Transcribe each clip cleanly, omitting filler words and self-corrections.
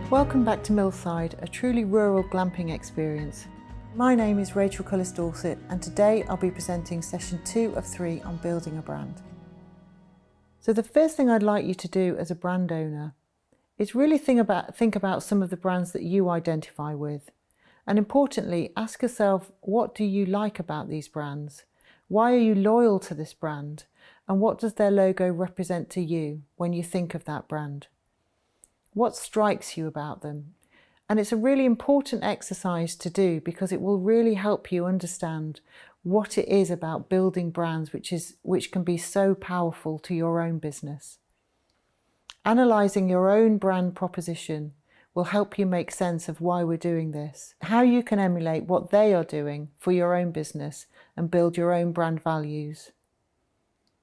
Welcome back to Millside, a truly rural glamping experience. My name is Rachel Cullis-Dorset and today I'll be presenting session 2 of 3 on building a brand. So the first thing I'd like you to do as a brand owner is really think about some of the brands that you identify with. And importantly, ask yourself, what do you like about these brands? Why are you loyal to this brand? And what does their logo represent to you when you think of that brand? What strikes you about them? And it's a really important exercise to do because it will really help you understand what it is about building brands which can be so powerful to your own business. Analysing your own brand proposition will help you make sense of why we're doing this, how you can emulate what they are doing for your own business and build your own brand values.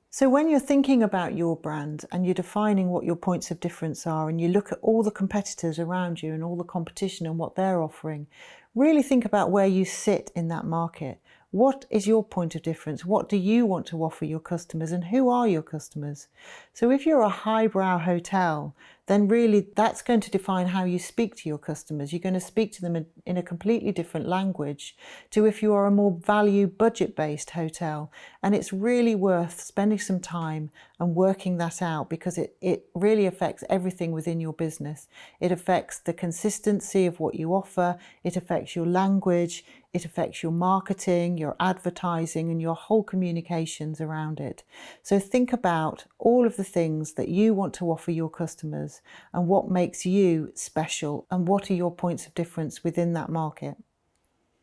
So when you're thinking about your brand and you're defining what your points of difference are and you look at all the competitors around you and all the competition and what they're offering, really think about where you sit in that market. What is your point of difference? What do you want to offer your customers and who are your customers? So if you're a highbrow hotel, then really that's going to define how you speak to your customers. You're going to speak to them in a completely different language to if you are a more value budget-based hotel. And it's really worth spending some time and working that out because it really affects everything within your business. It affects the consistency of what you offer. It affects your language. It affects your marketing, your advertising, and your whole communications around it. So think about all of the things that you want to offer your customers and what makes you special and what are your points of difference within that market.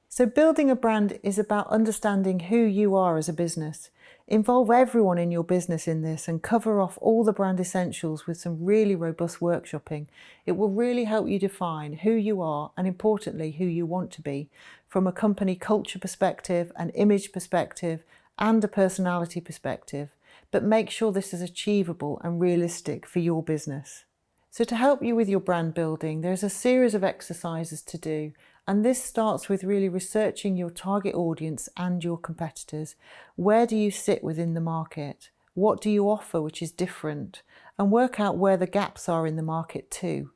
So building a brand is about understanding who you are as a business. Involve everyone in your business in this and cover off all the brand essentials with some really robust workshopping. It will really help you define who you are and, importantly, who you want to be from a company culture perspective, an image perspective, and a personality perspective. But make sure this is achievable and realistic for your business. So to help you with your brand building, there's a series of exercises to do. And this starts with really researching your target audience and your competitors. Where do you sit within the market? What do you offer which is different? And work out where the gaps are in the market too.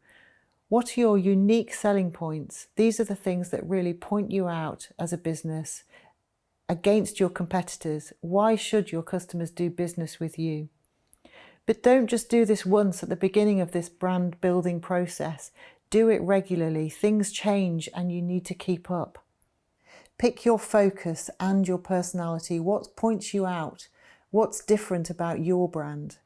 What are your unique selling points? These are the things that really point you out as a business against your competitors. Why should your customers do business with you? But don't just do this once at the beginning of this brand building process. Do it regularly. Things change and you need to keep up. Pick your focus and your personality. What points you out? What's different about your brand?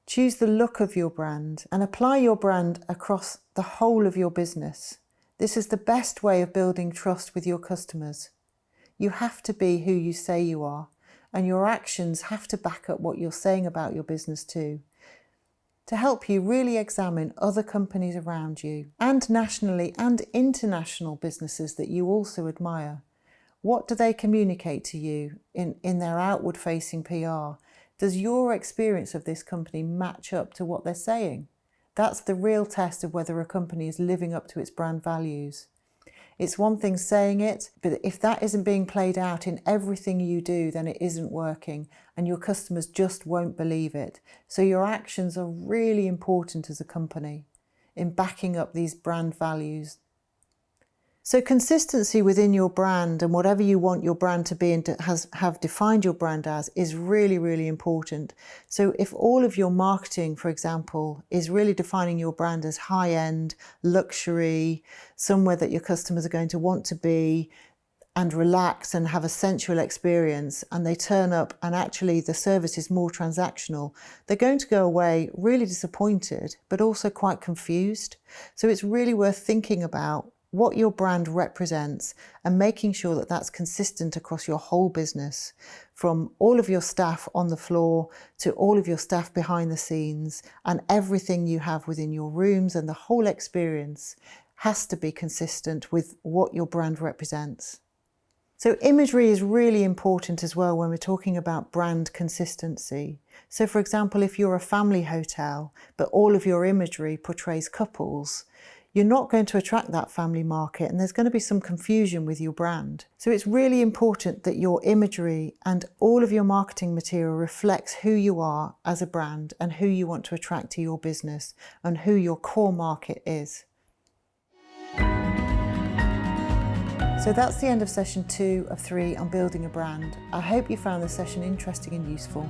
Choose the look of your brand and apply your brand across the whole of your business. This is the best way of building trust with your customers. You have to be who you say you are, and your actions have to back up what you're saying about your business too. To help you really examine other companies around you and nationally and international businesses that you also admire. What do they communicate to you in their outward-facing PR? Does your experience of this company match up to what they're saying? That's the real test of whether a company is living up to its brand values. It's one thing saying it, but if that isn't being played out in everything you do, then it isn't working and your customers just won't believe it. So your actions are really important as a company in backing up these brand values. So consistency within your brand and whatever you want your brand to be and to have defined your brand as is really, really important. So if all of your marketing, for example, is really defining your brand as high-end, luxury, somewhere that your customers are going to want to be and relax and have a sensual experience, and they turn up and actually the service is more transactional, they're going to go away really disappointed, but also quite confused. So it's really worth thinking about what your brand represents and making sure that that's consistent across your whole business, from all of your staff on the floor to all of your staff behind the scenes, and everything you have within your rooms, and the whole experience has to be consistent with what your brand represents. So imagery is really important as well when we're talking about brand consistency. So for example, if you're a family hotel, but all of your imagery portrays couples, you're not going to attract that family market and there's going to be some confusion with your brand. So it's really important that your imagery and all of your marketing material reflects who you are as a brand and who you want to attract to your business and who your core market is. So that's the end of session 2 of 3 on building a brand. I hope you found the session interesting and useful.